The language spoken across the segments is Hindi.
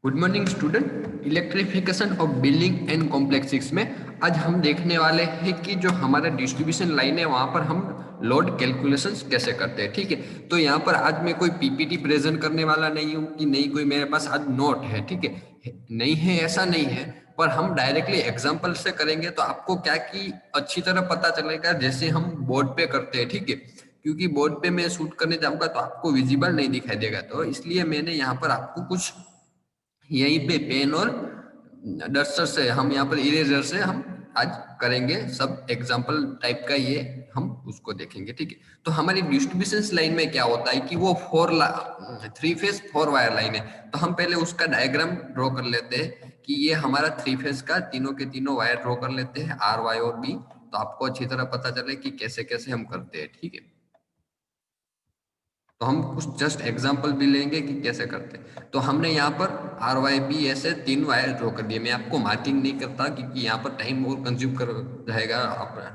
Good morning student. Electrification of building and complexes में आज हम देखने वाले हैं कि जो हमारा डिस्ट्रीब्यूशन लाइन है वहां पर हम लोड कैलकुलेशंस कैसे करते हैं। ठीक है, तो यहाँ पर आज मैं कोई पीपीटी प्रेजेंट करने वाला नहीं हूँ कि नहीं कोई मेरे पास आज नोट है। ठीक है, नहीं है ऐसा नहीं है, पर हम डायरेक्टली एग्जाम्पल से करेंगे तो आपको क्या कि अच्छी तरह पता चलेगा जैसे हम बोर्ड पे करते हैं। ठीक है, क्योंकि बोर्ड पे मैं शूट करने जाऊंगा तो आपको विजिबल नहीं दिखाई देगा, तो इसलिए मैंने यहाँ पर आपको कुछ यहीं पे पेन और डस्टर से हम यहाँ पर इरेजर से हम आज करेंगे सब एग्जाम्पल टाइप का, ये हम उसको देखेंगे। ठीक है, तो हमारी डिस्ट्रीब्यूशन लाइन में क्या होता है कि वो 3 फेज 4 वायर लाइन है। तो हम पहले उसका डायग्राम ड्रॉ कर लेते हैं कि ये हमारा 3 फेज का तीनों के तीनों वायर ड्रॉ कर लेते हैं, आर वाई और बी, तो आपको अच्छी तरह पता चले कि कैसे कैसे हम करते हैं। ठीक है, तो हम कुछ जस्ट एग्जांपल भी लेंगे कि कैसे करते हैं। तो हमने यहाँ पर आर वाई बी ऐसे 3 वायर ड्रॉ कर दिए। मैं आपको मार्किंग नहीं करता क्योंकि यहाँ पर टाइम और कंज्यूम कर जाएगा,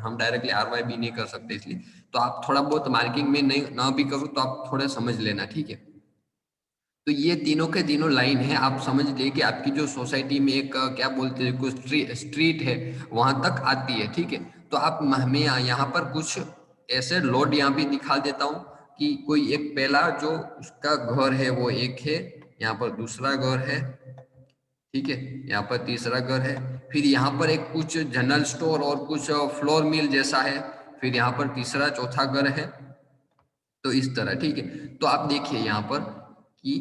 हम डायरेक्टली आर वाई बी नहीं कर सकते, इसलिए तो आप थोड़ा बहुत मार्किंग में नहीं ना भी करूँ तो आप थोड़ा समझ लेना। ठीक है, तो ये तीनों के तीनों लाइन है, आप समझ लीजिए कि आपकी जो सोसाइटी में एक क्या बोलते हैं कोई स्ट्रीट है वहां तक आती है। ठीक है, तो आप हमें यहाँ पर कुछ ऐसे लोड यहाँ भी दिखा देता हूँ कि कोई एक पहला जो उसका घर है वो एक है, यहाँ पर दूसरा घर है, ठीक है, यहाँ पर तीसरा घर है, फिर यहाँ पर एक कुछ जनरल स्टोर और कुछ फ्लोर मिल जैसा है, फिर यहाँ पर तीसरा चौथा घर है, तो इस तरह। ठीक है, तो आप देखिए यहाँ पर कि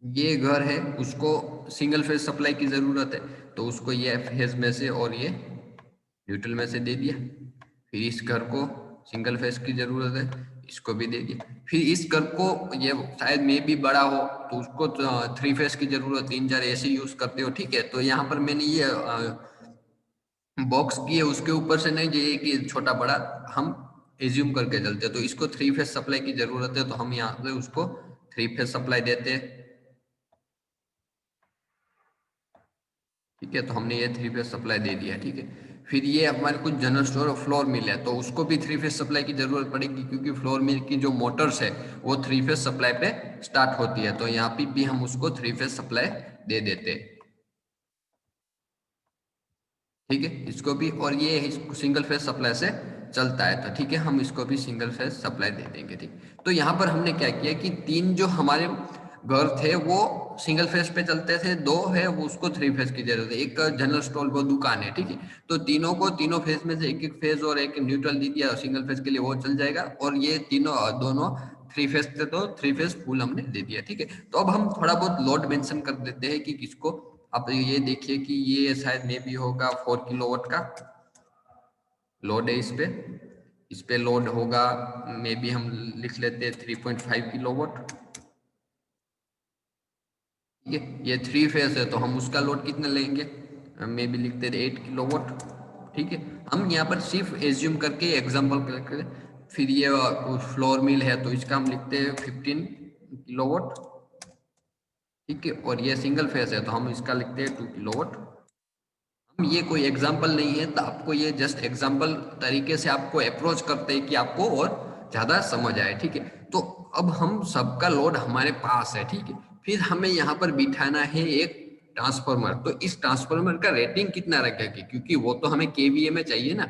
ये घर है, उसको सिंगल फेज सप्लाई की जरूरत है, तो उसको ये फेज में से और ये न्यूट्रल में से दे दिया। फिर इस घर को सिंगल फेज की जरूरत है, इसको भी दे दिया। फिर इस घर को ये शायद में भी बड़ा हो तो उसको 3 फेज की जरूरत, 3 4 ऐसे यूज करते हो। ठीक है, तो यहाँ पर मैंने ये बॉक्स की है, उसके ऊपर से नहीं ये कि छोटा बड़ा हम एज्यूम करके चलते हैं, तो इसको 3 फेज सप्लाई की जरूरत है तो हम यहाँ पे उसको 3 फेज सप्लाई देते हैं। ठीक है, तो हमने ये 3 फेज सप्लाई दे दिया। ठीक है, फिर ये हमारे कुछ जनरल स्टोर और फ्लोर मिल है, तो उसको भी 3 फेज सप्लाई की जरूरत पड़ेगी क्योंकि फ्लोर मिल की जो मोटर्स है वो 3 फेज सप्लाई पे स्टार्ट होती है, तो यहाँ पे भी हम उसको 3 फेज सप्लाई दे देते हैं। ठीक है, इसको भी, और ये सिंगल फेज सप्लाई से चलता है, तो ठीक है हम इसको भी सिंगल फेज सप्लाई दे देंगे। ठीक, तो यहाँ पर हमने क्या किया कि 3 जो हमारे घर थे वो सिंगल फेज पे चलते थे, 2 है वो उसको 3 फेज की जरूरत है, एक जनरल स्टोर वो दुकान है। ठीक है, तो तीनों को तीनों फेज में से एक एक फेज और एक न्यूट्रल दे दिया सिंगल फेज के लिए, वो चल जाएगा, और ये तीनों दोनों 3 फेज थे तो 3 फेज फुल हमने दे दिया। ठीक है, तो अब हम थोड़ा बहुत लोड मेंशन कर देते हैं कि किसको। आप ये देखिए कि ये शायद में भी होगा 4 किलोवाट का लोड है इस पे लोड होगा, मे बी हम लिख लेते हैं 3.5 किलोवाट। ठीक है, ये 3 फेज है तो हम उसका लोड कितना लेंगे, मे बी लिखते हैं 8 किलोवाट। ठीक है, हम यहाँ पर सिर्फ एज्यूम करके एग्जाम्पल करके, फिर ये फ्लोर मिल है तो इसका हम लिखते हैं 15 किलोवाट। ठीक है, और ये सिंगल फेज है तो हम इसका लिखते हैं 2 किलोवाट। हम ये कोई एग्जाम्पल नहीं है, तो आपको ये जस्ट एग्जाम्पल तरीके से आपको अप्रोच करते हैं कि आपको और ज्यादा समझ आए। ठीक है, तो अब हम सबका लोड हमारे पास है। ठीक है, फिर हमें यहाँ पर बिठाना है एक ट्रांसफार्मर, तो इस ट्रांसफार्मर का रेटिंग कितना रखेंगे क्योंकि वो तो हमें केवीए में चाहिए ना।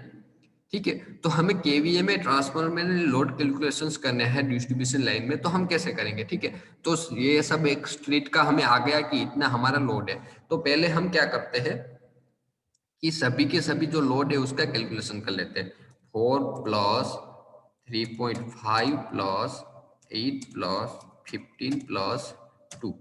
ठीक है, तो हमें केवीए में ट्रांसफार्मर में लोड कैलकुलेशंस करने हैं डिस्ट्रीब्यूशन लाइन में, तो हम कैसे करेंगे। ठीक है, तो ये सब एक स्ट्रीट का हमें आ गया कि इतना हमारा लोड है, तो पहले हम क्या करते हैं कि सभी के सभी जो लोड है उसका कैलकुलेशन कर लेते हैं। 4 + 3.5 + 8 + 15 + 2।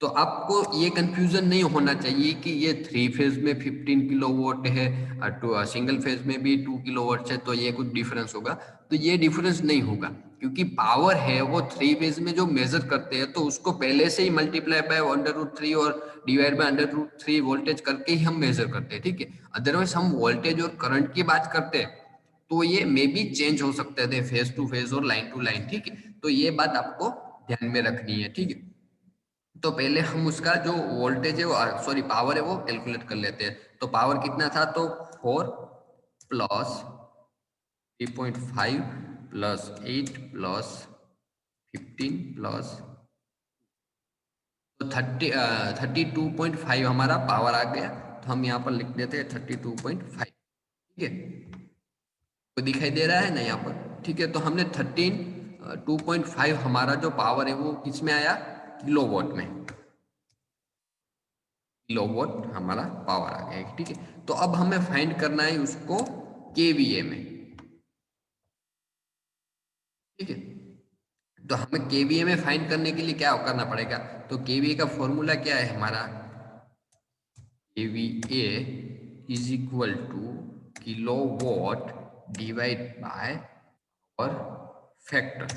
तो आपको ये कंफ्यूजन नहीं होना चाहिए कि ये 3 फेज में 15 किलोवाट है और सिंगल फेज में भी 2 किलोवाट है, तो ये कुछ डिफरेंस होगा, तो ये डिफरेंस नहीं होगा क्योंकि पावर है वो 3 फेज में जो मेजर करते हैं तो उसको पहले से ही मल्टीप्लाई बाय √3 और डिवाइड बाय √3 वोल्टेज करके ही हम मेजर करते हैं। ठीक है, अदरवाइज हम वोल्टेज और करंट की बात करते हैं तो ये मे बी चेंज हो सकते थे फेज टू फेज और लाइन टू लाइन। ठीक है, तो ये बात आपको ध्यान में रखनी है। ठीक है, तो पहले हम उसका जो वोल्टेज है वो सॉरी पावर है वो कैलकुलेट कर लेते हैं। तो पावर कितना था, तो 4 + 3.5 + 8 + 15 + 32.5 हमारा पावर आ गया, तो हम यहाँ पर लिख देते हैं 32.5। ठीक है, तो दिखाई दे रहा है ना यहाँ पर। ठीक है, तो हमने 2.5 हमारा जो पावर है वो किस में आया, किलोवाट में। किलोवाट हमारा पावर आ गया। ठीक है, तो अब हमें फाइंड करना है उसको केवीए में। ठीक है, तो हमें केवीए में फाइंड करने के लिए क्या करना पड़ेगा, तो केवीए का फॉर्मूला क्या है हमारा, KVA is equal to kilowatt divide by power factor.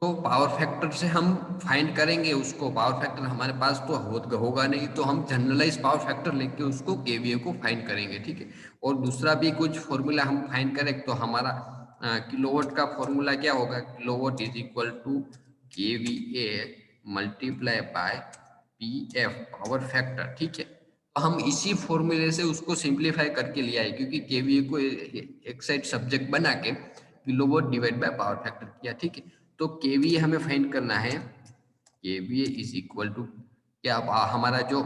तो पावर फैक्टर से हम फाइंड करेंगे उसको। पावर फैक्टर हमारे पास तो होगा नहीं, तो हम जनरलाइज पावर फैक्टर लेके उसको केवीए को फाइंड करेंगे। ठीक है, और दूसरा भी कुछ फॉर्मूला हम फाइंड करें, तो हमारा किलोवाट का फॉर्मूला क्या होगा, kilowatt is equal to KVA multiply by PF power factor. ठीक है, तो हम इसी फॉर्मूले से उसको सिंप्लीफाई करके लिया है, क्योंकि केवीए को एक साइड सब्जेक्ट बना के kilowatt divide by power factor किया। ठीक है, तो केवीए हमें फाइंड करना है। केवीए इज इक्वल टू क्या, हमारा जो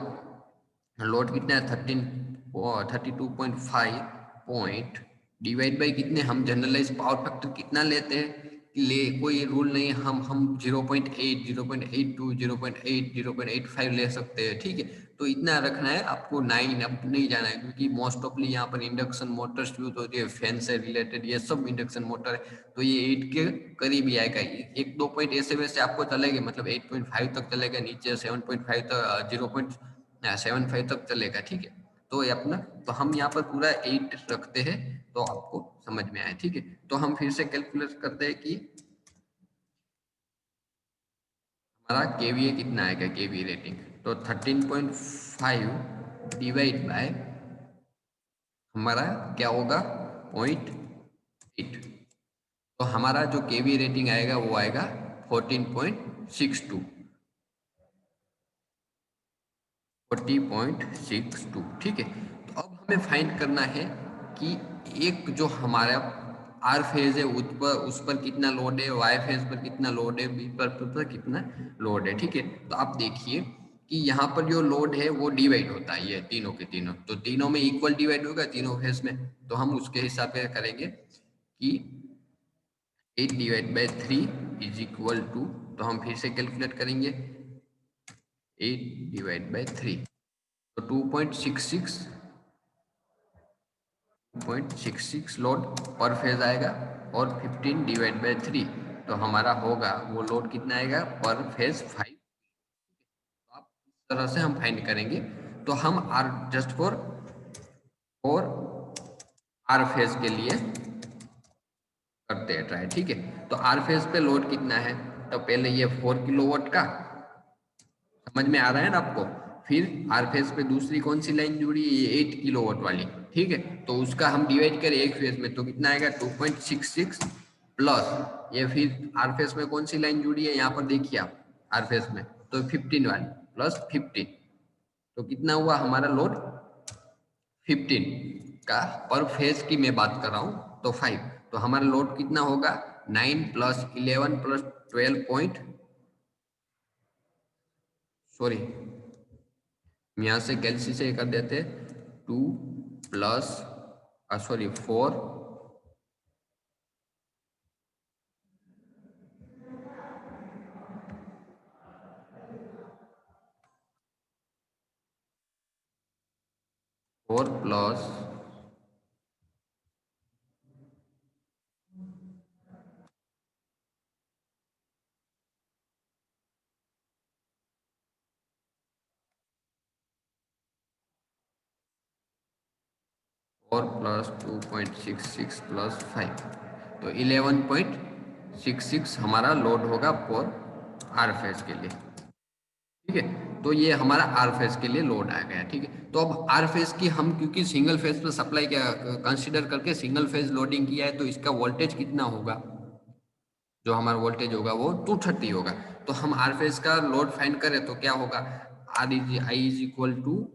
लोड कितना है 32.5 पॉइंट डिवाइड बाई कितने, हम जनरलाइज पावर फैक्टर कितना लेते हैं, ले कोई रूल नहीं, हम 0.8, 0.82, 0.8, 0.85 ले सकते हैं। ठीक है, तो इतना रखना है आपको, 9 अब नहीं जाना है, क्योंकि मोस्ट ऑफली यहाँ पर इंडक्शन मोटर्स यूज होती है, फैन से रिलेटेड ये सब इंडक्शन मोटर है, तो ये 8 के करीब ही आएगा। एक दो पॉइंट ऐसे वैसे आपको चलेगा, मतलब 8.5 तक चलेगा, नीचे 7.5 तक 0.75 तक चलेगा। ठीक है, तो ये अपना, तो हम यहाँ पर पूरा 8 रखते हैं, तो आपको समझ में आए। ठीक है, तो हम फिर से कैलकुलेट करते हैं कि हमारा केवीए कितना आएगा, केवीए रेटिंग, तो 13.5 डिवाइड बाय हमारा क्या होगा 0.8, तो हमारा जो केवीए रेटिंग आएगा वो आएगा 14.62, 40.62। ठीक है, तो अब हमें फाइंड करना है कि एक जो हमारा आर फेज है उस पर कितना लोड है, वाई फेज पर कितना लोड है, बी पर कितना लोड है। ठीक है, तो आप देखिए कि यहाँ पर जो लोड है वो डिवाइड होता है, ये तीनों के तीनों, तो तीनों में इक्वल डिवाइड होगा तीनों फेज में, तो हम उसके हिसाब से करेंगे कि 8/3 इज इक्वल टू, तो हम फिर से कैलकुलेट करेंगे 8/3, तो 2.66 लोड पर फेज आएगा, और 15/3, तो हमारा होगा वो लोड कितना आएगा पर फेज 5। आप इस तरह से हम फाइंड करेंगे, तो हम R just for R phase के लिए करते हैं ट्राई। ठीक है, तो आर फेज पे लोड कितना है, तो पहले ये 4 किलोवाट का समझ में आ रहा है ना आपको, फिर आर फेज पे दूसरी कौन सी लाइन जुड़ी है, ये 8 किलोवाट वाली। ठीक है, तो उसका हम डिवाइड करें एक फेज में, तो कितना आएगा 2.66 प्लस ये, फिर आर फेज में कौन सी लाइन जुड़ी है यहाँ पर देखिए आप, आर फेज में तो 15 वाली प्लस 15, तो कितना हुआ हमारा लोड 15 का, पर फेज की मैं बात कर रहा हूँ, तो 5, तो हमारा लोड कितना होगा 9 प्लस 11 प्लस 12 पॉइंट, सॉरी हम यहाँ से कैलसी से कर देते 2 प्लस सॉरी 4 प्लस 2.66 प्लस 5, तो 11.66 हमारा लोड होगा पर आर फेज के लिए। ठीक है, तो ये हमारा आर फेज के लिए लोड आ गया। ठीक है, तो अब आर फेज की हम क्योंकि सिंगल फेज पर सप्लाई क्या कंसीडर करके सिंगल फेज लोडिंग किया है, तो इसका वोल्टेज कितना होगा, जो हमारा वोल्टेज होगा वो 230 होगा। तो हम आर फेज का लोड फाइंड करें तो क्या होगा, आई इज इक्वल टू,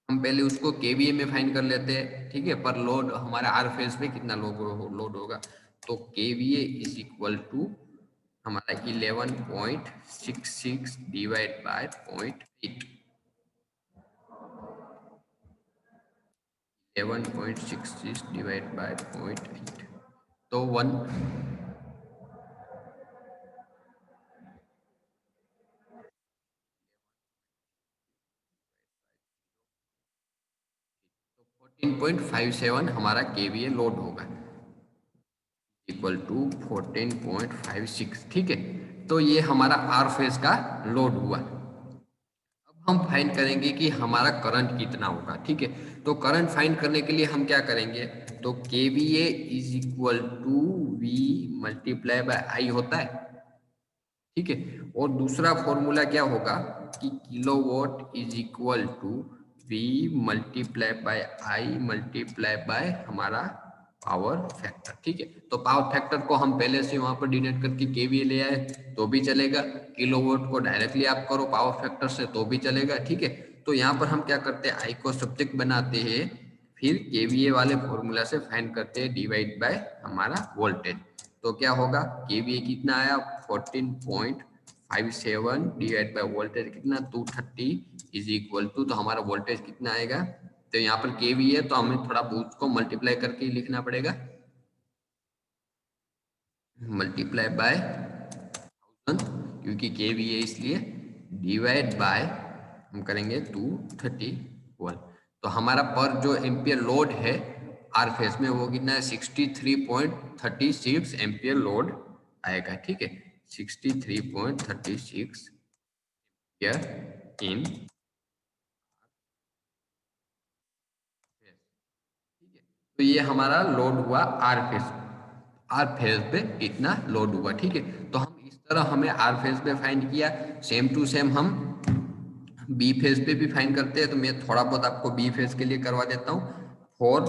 हम पहले उसको केवीए में फाइंड कर लेते हैं। ठीक है, पर लोड हमारा आर फेज पे कितना लोड होगा, तो केवीए इज इक्वल टू हमारा 11.66 डिवाइड बाय 0.8, 11.66 डिवाइड बाय 0.8, तो 1, तो 14.57 हमारा केवीए लोड होगा, इक्वल टू 14.56। ठीक है, तो ये हमारा आर फेज का लोड हुआ। अब हम फाइंड करेंगे कि हमारा करंट कितना होगा। ठीक है, तो करंट फाइंड करने के लिए हम क्या करेंगे, तो KVA is equal to V multiply by I होता है। ठीक है, और दूसरा फॉर्मूला क्या होगा कि kilowatt is equal to V multiply by I multiply by हमारा पावर फैक्टर। ठीक है, तो पावर फैक्टर को हम पहले से वहां पर डिनोट करके केवीए ले आए तो भी चलेगा, किलोवाट को डायरेक्टली आप करो पावर फैक्टर से तो भी चलेगा। ठीक है, तो यहाँ पर हम क्या करते हैं, आई को सब्जेक्ट बनाते हैं, फिर केवीए वाले फॉर्मूला से फाइंड करते हैं डिवाइड बाय हमारा वोल्टेज। तो क्या होगा, केवीए कितना आया 14.57 डिवाइड बाय वोल्टेज कितना 230 इज इक्वल टू, तो हमारा वोल्टेज कितना आएगा, तो यहाँ पर केवीए तो हमें थोड़ा बहुत को मल्टीप्लाई करके ही लिखना पड़ेगा, मल्टीप्लाई बाय 1000, क्योंकि केवीए इसलिए डिवाइड बाय हम करेंगे 231। तो हमारा पर जो एम्पियर लोड है आर फेस में वो कितना है 63.36 एम्पियर लोड आएगा। ठीक है, 63.36 एम्पियर इन, तो ये हमारा लोड हुआ आर फेज, आर फेज पे इतना लोड हुआ। ठीक है, तो हम इस तरह हमें आर फेज पे फाइंड किया, सेम टू सेम हम बी फेज पे भी फाइंड करते हैं। तो मैं थोड़ा बहुत आपको बी फेज के लिए करवा देता हूँ। फॉर,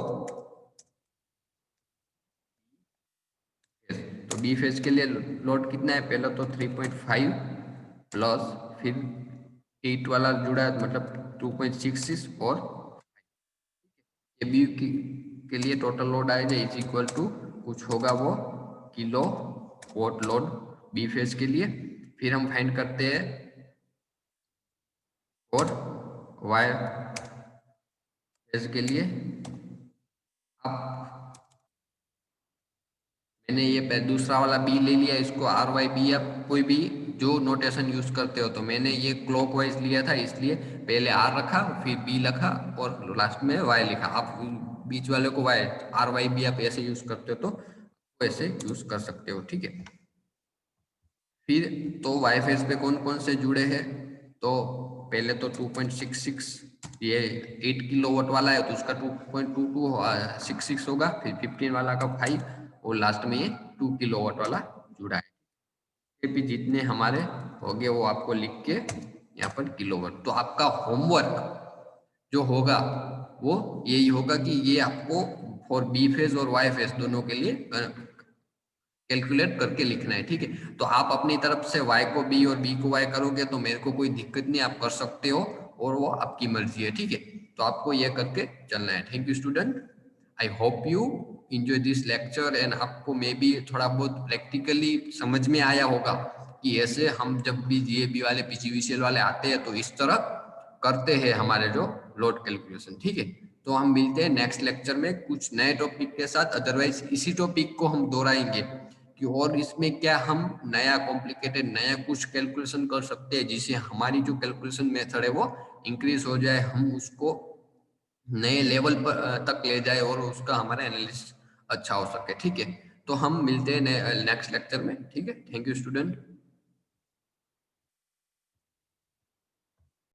तो बी फेज के लिए लोड कितना है, पहले तो 3.5 प्लस फिर 8 वाला जुड़ा है मतलब 2.66, और ये बी के लिए टोटल लोड आएगा इज इक्वल टू कुछ होगा वो kilowatt load B phase के लिए। फिर हम फाइंड करते हैं और वाई फेज के लिए। अब मैंने ये दूसरा वाला बी ले लिया, इसको आर वाई बी या कोई भी जो नोटेशन यूज करते हो, तो मैंने ये क्लॉकवाइज लिया था इसलिए पहले आर रखा फिर बी लिखा और लास्ट में वाई लिखा। आप बीच वाले को वाई आर वाई बी आप ऐसे यूज करते हो तो वैसे यूज कर सकते हो। ठीक है, फिर तो वाई फेज पे कौन कौन से जुड़े हैं, तो पहले तो 2.66 ये 8 किलोवाट वाला है तो उसका 2.2266 होगा, फिर 15 वाला का 5 और लास्ट में ये 2 किलोवाट वाला जुड़ा है। ये भी जितने हमारे हो गए वो आपको लिख के यहाँ पर किलोवाट। तो आपका होमवर्क जो होगा वो यही होगा कि ये आपको फॉर बी फेज और वाई फेज दोनों के लिए कैलकुलेट करके लिखना है। ठीक है, तो आप अपनी तरफ से y को b और b को y करोगे तो मेरे को कोई दिक्कत नहीं, आप कर सकते हो और वो आपकी मर्जी है। ठीक है, तो आपको ये करके चलना है। Thank you student, I hope you enjoy this lecture and आपको मे बी थोड़ा बहुत प्रैक्टिकली समझ में आया होगा कि ऐसे हम जब भी जीएबी वाले पीजीवीसीएल वाले आते हैं तो इस तरह करते हैं हमारे जो लोड कैलकुलेशन। ठीक है, तो हम मिलते हैं नेक्स्ट लेक्चर में कुछ नए टॉपिक के साथ, अदरवाइज इसी टॉपिक को हम दोहराएंगे कि और इसमें क्या हम नया कॉम्प्लिकेटेड नया कुछ कैलकुलेशन कर सकते हैं जिससे हमारी जो कैलकुलेशन मेथड है वो इंक्रीज हो जाए, हम उसको नए लेवल पर तक ले जाए और उसका हमारा एनालिसिस अच्छा हो सके। ठीक है, तो हम मिलते हैं नेक्स्ट लेक्चर में। ठीक है, थैंक यू स्टूडेंट।